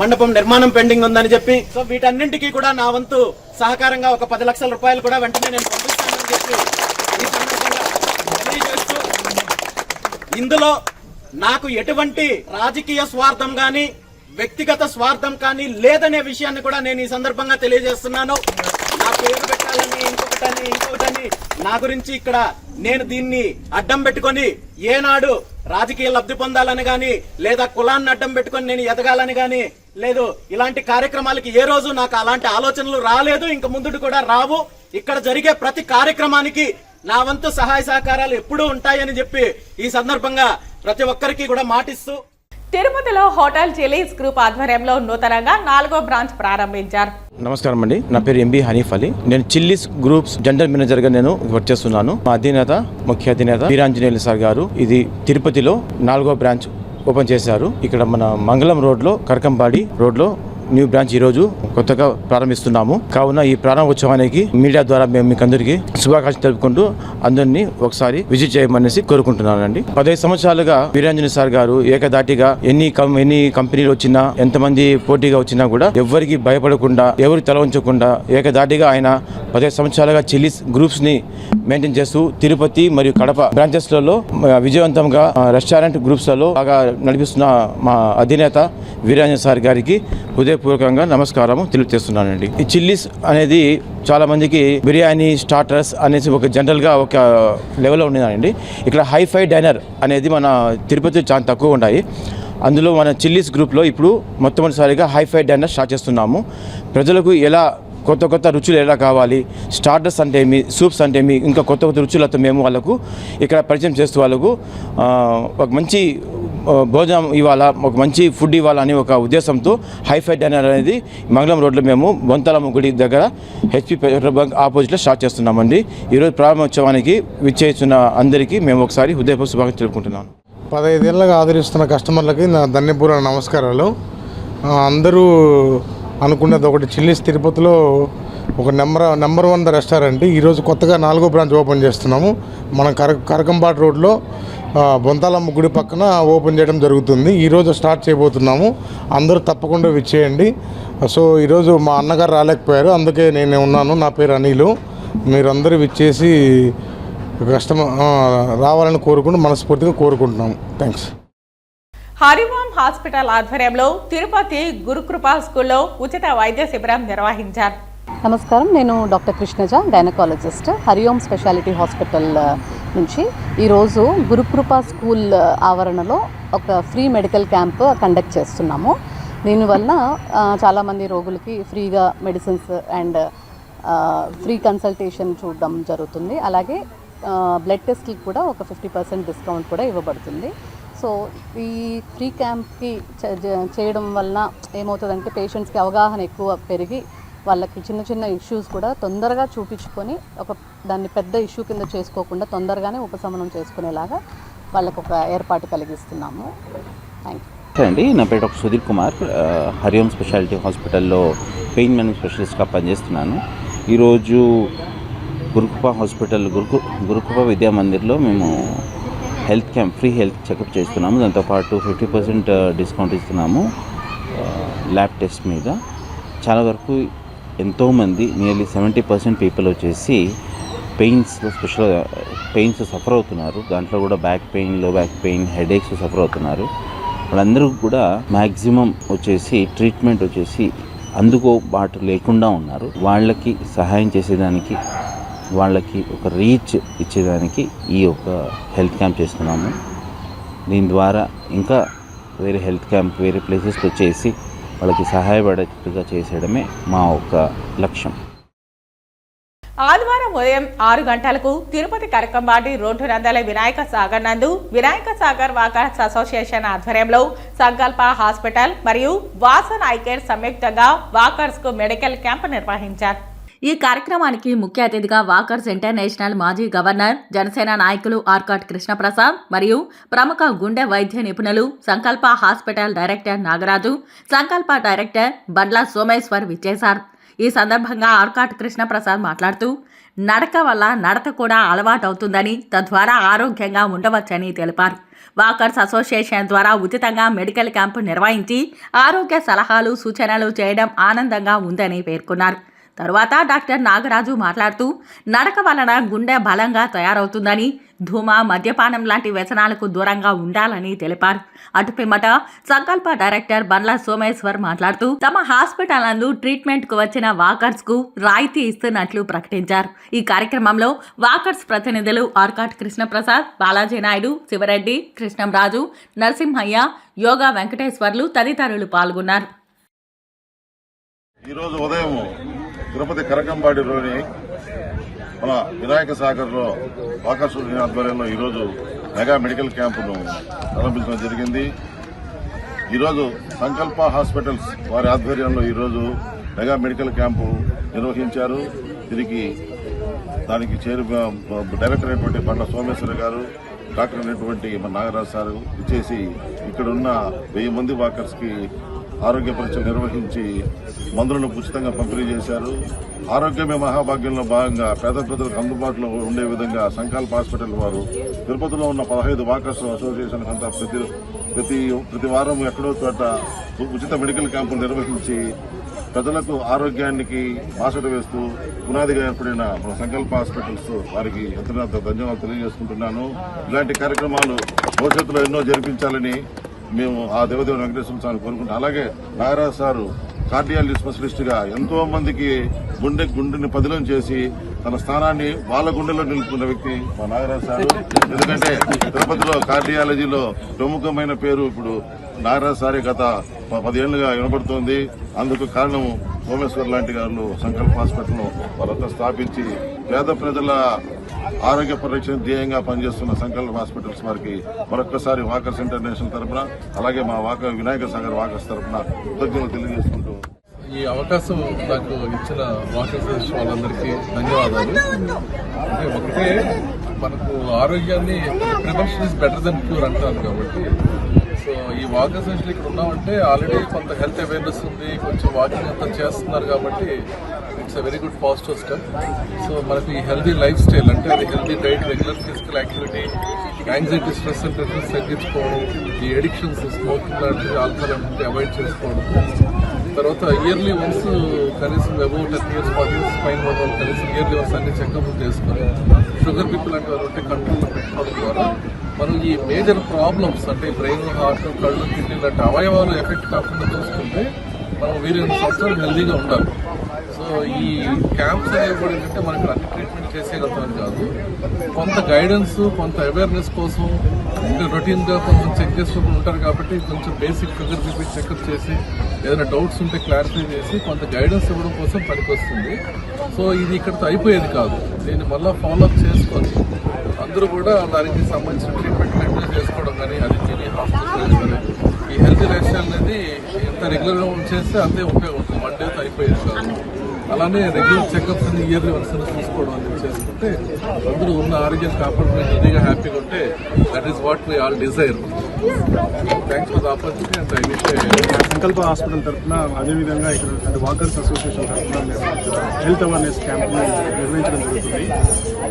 మండపం నిర్మాణం పెండింగ్ ఉందని చెప్పి, సో వీటన్నింటికీ కూడా నా వంతు సహకారంగా ఒక 10 లక్షల రూపాయలు కూడా వెంటనే నేను పంపిస్తానని చెప్పి ఈ సందర్భంగా తెలియజేస్తూ, ఇందులో నాకు ఎటువంటి రాజకీయ స్వార్థం కానీ వ్యక్తిగత స్వార్థం కానీ లేదనే విషయాన్ని కూడా నేను ఈ సందర్భంగా తెలియజేస్తున్నాను. నా పేరు పెట్టాలని ఇంకొకటని నా గురించి ఇక్కడ నేను దీన్ని అడ్డం పెట్టుకొని ఏనాడు రాజకీయ లబ్ధి పొందాలని గాని, లేదా కులాన్ని అడ్డం పెట్టుకొని నేను ఎదగాలని గాని లేదు. ఇలాంటి కార్యక్రమాలకి ఏ రోజు నాకు అలాంటి ఆలోచనలు రాలేదు, ఇంక ముందు కూడా రావు. ఇక్కడ జరిగే ప్రతి కార్యక్రమానికి నా వంతు సహాయ సహకారాలు ఎప్పుడూ ఉంటాయని చెప్పి ఈ సందర్భంగా ప్రతి ఒక్కరికి కూడా మాటిస్తూ, తిరుపతిలో హోటల్ చిల్లీస్ గ్రూప్ ఆధ్వర్యంలో నూతనంగా 4వ బ్రాంచ్ ప్రారంభించారు. నమస్కారం అండి, నా పేరు ఎంబీ హనీఫ్ అలీ. నేను చిల్లీస్ గ్రూప్స్ జనరల్ మేనేజర్ గా నేను వర్క్ చేస్తున్నాను. మా ముఖ్య అధినేత వీరాంజనేయులు సార్ గారు ఇది తిరుపతిలో 4వ బ్రాంచ్ ఓపెన్ చేశారు. ఇక్కడ మన మంగళం రోడ్ లో, కరకంబాడి రోడ్ లో న్యూ బ్రాంచ్ ఈ రోజు కొత్తగా ప్రారంభిస్తున్నాము. కావున ఈ ప్రారంభోత్సవానికి మీడియా ద్వారా మేము మీకు అందరికీ శుభాకాంక్షలు తెలుపుకుంటూ అందరినీ ఒకసారి విజిట్ చేయమనేసి కోరుకుంటున్నానండి. 15 సంవత్సరాలుగా వీరాంజనేయ సార్ గారు ఏకదాటిగా ఎన్ని కంపెనీలు వచ్చినా, ఎంతమంది పోటీగా వచ్చినా కూడా ఎవరికి భయపడకుండా, ఎవరు తల ఉంచకుండా ఏకదాటిగా ఆయన 15 సంవత్సరాలుగా చిల్లీస్ గ్రూప్స్ ని మెయింటైన్ చేస్తూ తిరుపతి మరియు కడప బ్రాంచెస్ లలో విజయవంతంగా రెస్టారెంట్ గ్రూప్స్ లలో బాగా నడిపిస్తున్న మా అధినేత వీరాంజనేయ సార్ గారికి హృదయపూర్వకంగా నమస్కారం తెలియజేస్తున్నానండి. ఈ చిల్లీస్ అనేది చాలా మందికి బిర్యానీ స్టార్టర్స్ అనేసి ఒక జనరల్ గా ఒక లెవెల్లో ఉండేదండి. ఇక్కడ హైఫై డైనర్ అనేది మన తిరుపతి చాలా తక్కువ ఉన్నాయి. అందులో మన చిల్లీస్ గ్రూప్లో ఇప్పుడు మొట్టమొదటిసారిగా హైఫై డైనర్ స్టార్ట్ చేస్తున్నాము. ప్రజలకు ఎలా కొత్త రుచులు ఎలా కావాలి, స్టార్టర్స్ అంటే ఏమి, సూప్స్ అంటే ఏమి, ఇంకా కొత్త రుచులతో మేము వాళ్ళకు ఇక్కడ పరిచయం చేస్తూ వాళ్ళకు ఒక మంచి భోజనం ఇవ్వాలా, ఒక మంచి ఫుడ్ ఇవ్వాలని ఒక ఉద్దేశంతో హైఫై డైనర్ అనేది మంగళం రోడ్లో మేము బొంతలమ్మ గుడి దగ్గర హెచ్పి పెట్రోల్ బంక్ ఆపోజిట్లో స్టార్ట్ చేస్తున్నామండి. ఈరోజు ప్రారంభోత్సవానికి విచ్చేస్తున్న అందరికీ మేము ఒకసారి హృదయపూర్వక శుభాకాంక్షలు తెలుపుకుంటున్నాను. 15 ఏళ్ళగా ఆదరిస్తున్న కస్టమర్లకి నా ధన్యపూర్వక నమస్కారాలు. అందరూ అనుకున్నది ఒకటి, చిల్లీస్ తిరుపతిలో ఒక నెంబర్ 1 రెస్టారెంట్. ఈరోజు కొత్తగా 4వ బ్రాంచ్ ఓపెన్ చేస్తున్నాము. మనం కరకంబాట్ రోడ్లో బొంతాలమ్మ గుడి పక్కన ఓపెన్ చేయడం జరుగుతుంది. ఈరోజు స్టార్ట్ చేయబోతున్నాము. అందరూ తప్పకుండా విచ్చేయండి. సో ఈరోజు మా అన్నగారు రాలేకపోయారు, అందుకే నేను ఉన్నాను. నా పేరు అనిలు. మీరందరూ విచ్చేసి రావాలని కోరుకుంటూ మనస్ఫూర్తిగా కోరుకుంటున్నాము. థ్యాంక్స్. హరివాం హాస్పిటల్ ఆధ్వర్యంలో తిరుపతి గురుకృపా స్కూల్లో ఉచిత వైద్య శిబిరం నిర్వహించారు. నమస్కారం, నేను doctor Krishnaja, gynaecologist, Hariom speciality hospital నుంచి. ఈరోజు గురుకృపా స్కూల్ ఆవరణలో ఒక ఫ్రీ మెడికల్ క్యాంప్ కండక్ట్ చేస్తున్నాము. దీనివల్ల చాలామంది రోగులకి ఫ్రీగా మెడిసిన్స్ అండ్ ఫ్రీ కన్సల్టేషన్ చూడడం జరుగుతుంది. అలాగే బ్లడ్ టెస్ట్కి కూడా ఒక 50% డిస్కౌంట్ కూడా ఇవ్వబడుతుంది. సో ఈ ఫ్రీ క్యాంప్కి చేయడం వలన ఏమవుతుందంటే పేషెంట్స్కి అవగాహన ఎక్కువ పెరిగి వాళ్ళకి చిన్న ఇష్యూస్ కూడా తొందరగా చూపించుకొని దాన్ని పెద్ద ఇష్యూ కింద చేసుకోకుండా తొందరగానే ఉపశమనం చేసుకునేలాగా వాళ్ళకు ఒక ఏర్పాటు కలిగిస్తున్నాము. థ్యాంక్ యూ అండి. నా పేరు డాక్టర్ సుధీర్ కుమార్, హరిఓం స్పెషాలిటీ హాస్పిటల్లో పెయిన్ మేనేజ్ స్పెషలిస్ట్గా పనిచేస్తున్నాను. ఈరోజు గురుకృప హాస్పిటల్ గురుకృప విద్యా మందిర్లో మేము health camp, free health checkup చేస్తున్నాము. దాంతోపాటు 50% డిస్కౌంట్ ఇస్తున్నాము ల్యాబ్ టెస్ట్ మీద. చాలా వరకు ఎంతోమంది, నియర్లీ 70% పీపుల్ వచ్చేసి పెయిన్స్ సఫర్ అవుతున్నారు. దాంట్లో కూడా బ్యాక్ పెయిన్, లో బ్యాక్ పెయిన్, హెడేక్స్ సఫర్ అవుతున్నారు. వాళ్ళందరూ కూడా మ్యాక్సిమం వచ్చేసి ట్రీట్మెంట్ వచ్చేసి అందుబాటు లేకుండా ఉన్నారు. వాళ్ళకి సహాయం చేసేదానికి, వాళ్ళకి ఒక రీచ్ ఇచ్చేదానికి ఈ ఒక హెల్త్ క్యాంప్ చేస్తున్నాము. దీని ద్వారా ఇంకా వేరే హెల్త్ క్యాంప్ వేరే ప్లేసెస్లో చేసి వాళ్ళకి సహాయపడేట్టుగా చేసేయడమే మా ఒక లక్ష్యం. ఆదివారం ఉదయం 6 గంటలకు తిరుపతి కరకంబాడి రోడ్డు నందల వినాయక సాగర్ నందు వినాయక సాగర్ వాకర్స్ అసోసియేషన్ ఆధ్వర్యంలో సంకల్ప హాస్పిటల్ మరియు వాసన్ ఐకేర్ సంయుక్తంగా వాకర్స్ కు మెడికల్ క్యాంప్ నిర్వహించారు. ఈ కార్యక్రమానికి ముఖ్య అతిథిగా వాకర్స్ ఇంటర్నేషనల్ మాజీ గవర్నర్, జనసేన నాయకులు ఆర్కాట్ కృష్ణప్రసాద్ మరియు ప్రముఖ గుండె వైద్య నిపుణులు, సంకల్ప హాస్పిటల్ డైరెక్టర్ నాగరాజు, సంకల్ప డైరెక్టర్ బండ్ల సోమేశ్వర్ విచ్చేశారు. ఈ సందర్భంగా ఆర్కాట్ కృష్ణప్రసాద్ మాట్లాడుతూ నడక వల్ల నడత కూడా అలవాటవుతుందని, తద్వారా ఆరోగ్యంగా ఉండవచ్చని తెలిపారు. వాకర్స్ అసోసియేషన్ ద్వారా ఉచితంగా మెడికల్ క్యాంపు నిర్వహించి ఆరోగ్య సలహాలు, సూచనలు చేయడం ఆనందంగా ఉందని పేర్కొన్నారు. తరువాత డాక్టర్ నాగరాజు మాట్లాడుతూ నడక వలన గుండె బలంగా తయారవుతుందని, ధూమ, మద్యపానం లాంటి వ్యసనాలకు దూరంగా ఉండాలని తెలిపారు. అటుపిమ్మట సంకల్ప డైరెక్టర్ బండ్ల సోమేశ్వర్ మాట్లాడుతూ తమ హాస్పిటల్ నందు ట్రీట్మెంట్ కు వచ్చిన వాకర్స్ కు రాయితీ ఇస్తున్నట్లు ప్రకటించారు. ఈ కార్యక్రమంలో వాకర్స్ ప్రతినిధులు ఆర్కాట్ కృష్ణప్రసాద్, బాలాజీ నాయుడు, శివరెడ్డి, కృష్ణంరాజు, నరసింహయ్య, యోగా వెంకటేశ్వర్లు తదితరులు పాల్గొన్నారు. ఈరోజు ఉదయం తిరుపతి కరకంబాడిలోని మన వినాయక సాగర్లో వాకర్స్ ఆధ్వర్యంలో ఈరోజు మెగా మెడికల్ క్యాంపును ప్రారంభించడం జరిగింది. ఈరోజు సంకల్ప హాస్పిటల్స్ వారి ఆధ్వర్యంలో ఈరోజు మెగా మెడికల్ క్యాంపు నిర్వహించారు. దానికి డైరెక్టర్ అయినటువంటి బండ్ల సోమేశ్వర గారు, డాక్టర్ అయినటువంటి మన నాగరాజు సారు ఇచ్చేసి ఇక్కడున్న 1000 మంది వాకర్స్కి ఆరోగ్య పరీక్షలు నిర్వహించి మందులను ఉచితంగా పంపిణీ చేశారు. ఆరోగ్యమే మహాభాగ్యంలో భాగంగా పేద ప్రజలకు అందుబాటులో ఉండే విధంగా సంకల్ప హాస్పిటల్ వారు తిరుపతిలో ఉన్న 15 వాకర్స్ అసోసియేషన్ అంతా ప్రతి వారం ఎక్కడో చోట ఉచిత మెడికల్ క్యాంపులు నిర్వహించి ప్రజలకు ఆరోగ్యానికి బాసట వేస్తూ పునాదిగా ఏర్పడిన మన సంకల్ప హాస్పిటల్స్ వారికి ఎంతో ధన్యవాదాలు తెలియజేసుకుంటున్నాను. ఇలాంటి కార్యక్రమాలు భవిష్యత్తులో ఎన్నో జరిపించాలని మేము ఆ దేవదేవుని వెంకటేశ్వర స్వామిని కోరుకుంటాం. అలాగే నాగరాజు సారు కార్డియాలజీ స్పెషలిస్ట్ గా ఎంతో మందికి గుండెని పదిలం చేసి తన స్థానాన్ని వాళ్ళ గుండెలో నిలుపుకున్న వ్యక్తి మా నాగరాజు సారు. ఎందుకంటే తిరుపతిలో కార్డియాలజీలో ప్రముఖమైన పేరు ఇప్పుడు నాగరాజు సారే గత 10 ఏళ్లుగా వినబడుతోంది. అందుకు కారణం సోమేశ్వర్ లాంటి గారు సంకల్ప హాస్పిటల్ను వాళ్ళంతా స్థాపించి పేద ప్రజల ఆరోగ్య పరిరక్షణ ధ్యేయంగా పనిచేస్తున్న సంకల్ప హాస్పిటల్స్ వారికి మరొక్కసారి వాకర్స్ ఇంటర్నేషనల్ తరఫున, అలాగే మా వినాయక సాగర్ వాకర్స్ తరఫున కృతజ్ఞతలు తెలియజేసుకుంటూ ఈ అవకాశం నాకు ఇచ్చిన వాకర్స్ వాళ్ళందరికీ ధన్యవాదాలు. అంటే ఒకటే మనకు ఆరోగ్యాన్ని prevention is better than cure అంటారు కాబట్టి, సో ఈ వాకర్స్ ఇక్కడ ఉన్నామంటే ఆల్రెడీ కొంత హెల్త్ అవేర్నెస్ ఉంది, కొంచెం వాకింగ్ అంతా చేస్తున్నారు కాబట్టి it's very good positive step. So మనకి ఈ హెల్దీ లైఫ్ స్టైల్ అంటే అది healthy diet, regular physical activity, anxiety, stress and tension తగ్గించుకోవడం, ఈ ఎడిక్షన్స్ స్మోకింగ్ లాంటివి, ఆల్కహాల్ లాంటివి అవాయిడ్ చేసుకోవడం, తర్వాత ఇయర్లీ వన్స్ కనీసం అబౌట్ 10 years 40 years పైన వాళ్ళు కనీసం ఇయర్లీ వన్స్ అన్ని చెకప్ చేసుకొని షుగర్ పీపుల్ లాంటి వాళ్ళు ఉంటే కంట్రోల్లో పెట్టుకోవడం ద్వారా మనం ఈ మేజర్ ప్రాబ్లమ్స్ అంటే బ్రెయిన్, హార్ట్, కళ్ళు, కిడ్నీ లాంటి అవయవాలు ఎఫెక్ట్ కాకుండా చూసుకుంటే మనం వీరిని సంవత్సరాలు హెల్దీగా ఉండాలి. సో ఈ క్యాంప్స్ అనేవి కూడా ఏంటంటే మనకి అన్ని ట్రీట్మెంట్ చేసేయగలుగుతామని కాదు, కొంత గైడెన్స్, కొంత అవేర్నెస్ కోసం రొటీన్గా కొంచెం చెక్ చేసుకుంటూ ఉంటారు కాబట్టి కొంచెం బేసిక్ షుగర్ బీపీ చెకప్ చేసి ఏదైనా డౌట్స్ ఉంటే క్లారిఫై చేసి కొంత గైడెన్స్ ఇవ్వడం కోసం పనికొస్తుంది. సో ఇది ఇక్కడితో అయిపోయేది కాదు, దీన్ని మళ్ళీ ఫాలోఅప్ చేసుకొని అందరూ కూడా దానికి సంబంధించిన ట్రీట్మెంట్ కంటిన్యూ చేసుకోవడం కానీ, అది తిని హాస్పిటల్ కానీ ఈ హెల్తీ లైఫ్ స్టైల్ అనేది ఎంత రెగ్యులర్గా చేస్తే అంతే ఉపయోగపడుతుంది. 1 day అయిపోయేది కాదు. అలానే రెగ్యులర్ చెకప్స్ అన్ని ఇయర్లీ వన్స్ చూసుకోవడం అనేది చేసుకుంటే అందరూ ఉన్న ఆరోగ్యం కాపాడుకుని హెల్తీగా హ్యాపీగా ఉంటే that is what we all desire. Thanks for the opportunity and I wish Sankalpa hospital తరఫున అదేవిధంగా ఇక్కడ వాకర్స్ అసోసియేషన్ తరఫున హెల్త్ అవేర్నెస్ క్యాంప్ని నిర్వహించడం జరుగుతుంది.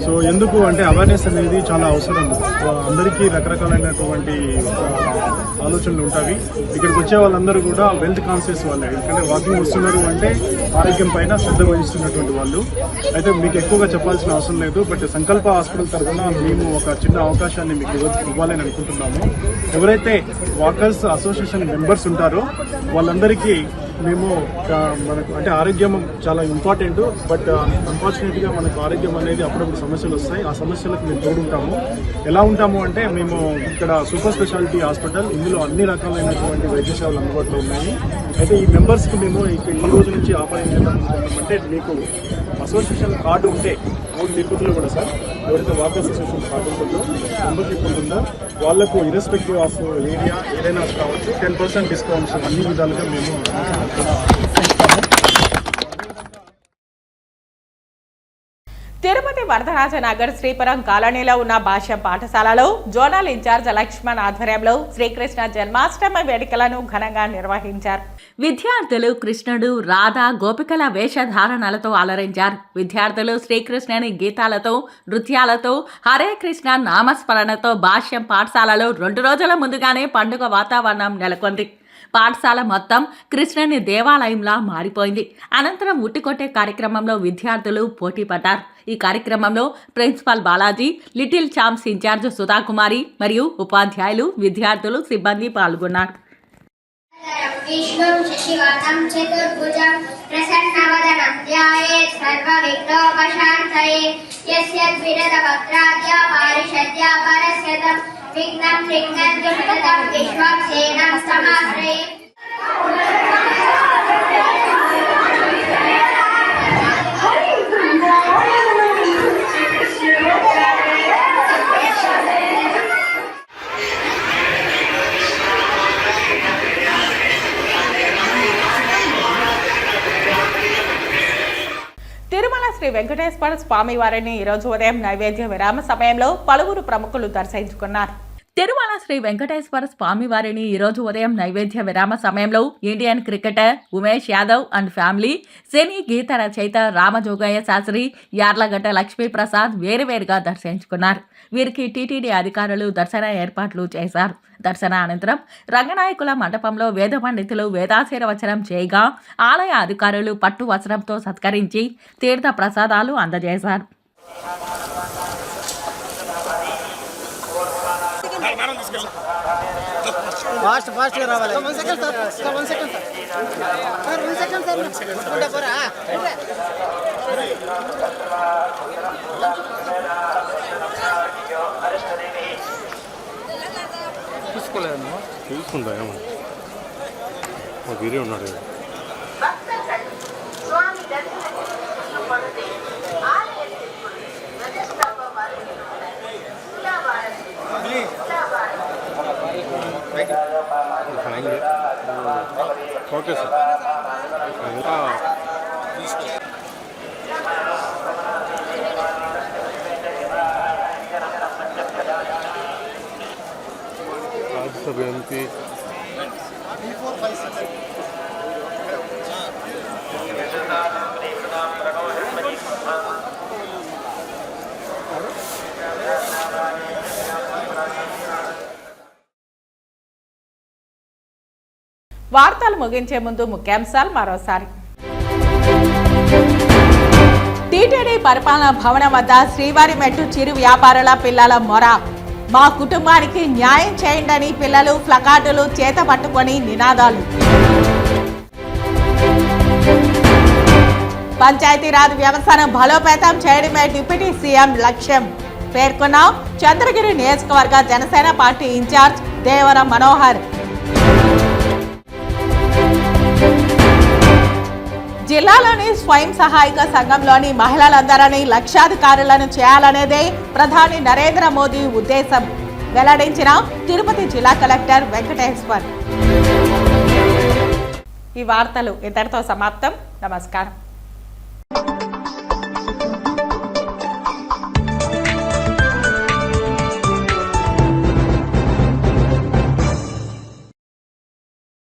సో ఎందుకు అంటే అవేర్నెస్ అనేది చాలా అవసరం. అందరికీ రకరకాలైనటువంటి ఆలోచనలు ఉంటాయి. ఇక్కడికి వచ్చే వాళ్ళందరూ కూడా వెల్త్ కాన్షియస్ వాళ్ళే, ఎందుకంటే వాకింగ్ వస్తున్నారు అంటే ఆరోగ్యం పైన శ్రద్ధ వహిస్తున్నటువంటి వాళ్ళు. అయితే మీకు ఎక్కువగా చెప్పాల్సిన అవసరం లేదు, బట్ సంకల్ప హాస్పిటల్ తరఫున మేము ఒక చిన్న అవకాశాన్ని మీకు ఇవ్వాలని అనుకుంటున్నాము. ఎవరైతే వాకర్స్ అసోసియేషన్ మెంబర్స్ ఉంటారో వాళ్ళందరికీ మేము మనకు అంటే ఆరోగ్యం చాలా ఇంపార్టెంట్, బట్ అన్ఫార్చునేట్గా మనకు ఆరోగ్యం అనేది అప్పుడప్పుడు సమస్యలు వస్తాయి. ఆ సమస్యలకు మేము తోడుంటాము. ఎలా ఉంటాము అంటే మేము ఇక్కడ సూపర్ స్పెషాలిటీ హాస్పిటల్, ఇందులో అన్ని రకాలైనటువంటి వైద్య సేవలు అందుబాటులో ఉన్నాయి. అయితే ఈ మెంబర్స్కి మేము ఈ రోజు నుంచి ఆఫర్ అంటే మీకు అసోసియేషన్ కార్డు ఉంటే 3 తిరుపతిలో కూడా సార్ ఎవరైతే వాకర్స్ అసోసియేషన్ కార్డు ఉంటుందో మెంబర్షిప్ ఉంటుందో వాళ్ళకు ఇర్రెస్పెక్టివ్ ఆఫ్ ఏరియా ఏదైనా కావచ్చు 10% డిస్కౌంట్స్ అన్ని విధాలుగా మేము తిరుపతి వరదరాజనగర్ శ్రీపురం కాలనీలో ఉన్న భాష్యం పాఠశాలలో జోనల్ ఇన్ఛార్జ్ లక్ష్మణ్ ఆధ్వర్యంలో శ్రీకృష్ణ జన్మాష్టమి వేడుకలను ఘనంగా నిర్వహించారు. విద్యార్థులు కృష్ణుడు, రాధ, గోపికల వేషధారణలతో అలరించారు. విద్యార్థులు శ్రీకృష్ణుని గీతాలతో, నృత్యాలతో, హరే కృష్ణ నామస్మరణతో భాష్యం పాఠశాలలో 2 రోజుల ముందుగానే పండుగ వాతావరణం నెలకొంది. పాఠశాల మొత్తం కృష్ణుని దేవాలయంలా మారిపోయింది. అనంతరం ఉట్టికొట్టే కార్యక్రమంలో విద్యార్థులు పోటీ పడ్డారు. ఈ కార్యక్రమంలో principal Balaji, little champs in charge Sudhakumari మరియు ఉపాధ్యాయులు, విద్యార్థులు, సిబ్బంది పాల్గొన్నారు. విష్ణుం శశివర్ణం చతుర్భుజం ప్రసన్నవదనం ధ్యాయేత్ సర్వవిఘ్నోపశాంతయే యస్య ద్విరదవక్త్రాద్య పారిషద్య పరస్యతం విఘ్నం త్రిఘ్నంతి సతతం విశ్వక్సేనం సమాశ్రయే. తిరుమల శ్రీ వెంకటేశ్వర స్వామి వారిని ఈరోజు ఉదయం నైవేద్య విరామ సమయంలో పలువురు ప్రముఖులు దర్శించుకున్నారు. తిరుమల శ్రీ వెంకటేశ్వర స్వామి వారిని ఈరోజు ఉదయం నైవేద్య విరామ సమయంలో Indian cricketer Umesh Yadav and family, సినీ గీత రచయిత రామజోగయ్య శాస్త్రి, యార్లగడ్డ లక్ష్మీప్రసాద్ వేరువేరుగా దర్శించుకున్నారు. వీరికి టీటీడీ అధికారులు దర్శన ఏర్పాట్లు చేశారు. దర్శన అనంతరం రంగనాయకుల మండపంలో వేద పండితులు వేదాశీర్వచనం చేయగా ఆలయ అధికారులు పట్టు వస్త్రంతో సత్కరించి తీర్థ ప్రసాదాలు అందజేశారు. ఫాస్ట్గా రావాలి. 1 second sir. 1 second sir. 1 second sir. చూసుకోలేదు చూసుకుంటా ఏమో మా గిరి ఉన్నాడు. Okay sir. राज्यसभा एमपी వార్తలు ముగించే ముందు ముఖ్యాంశాలు మరోసారి. టీటీడీ పరిపాలనా భవనం వద్ద శ్రీవారి మెట్టు చిరు వ్యాపారుల పిల్లల మొర. మా కుటుంబానికి న్యాయం చేయండి పిల్లలు ప్లకార్డులు చేత పట్టుకొని నినాదాలు. పంచాయతీరాజ్ వ్యవస్థను బలోపేతం చేయడమే డిప్యూటీ సీఎం లక్ష్యం పేర్కొన్న చంద్రగిరి నియోజకవర్గ జనసేన పార్టీ ఇన్ఛార్జ్ దేవరం మనోహర్. జిల్లాలోని స్వయం సహాయక సంఘంలోని మహిళలందరినీ లక్షాధికారులను చేయాలనేదే ప్రధాని నరేంద్ర మోదీ ఉద్దేశం వెల్లడించిన తిరుపతి జిల్లా కలెక్టర్ వెంకటేశ్వర్. ఈ వార్తలు ఇంతటితో సమాప్తం. నమస్కారం.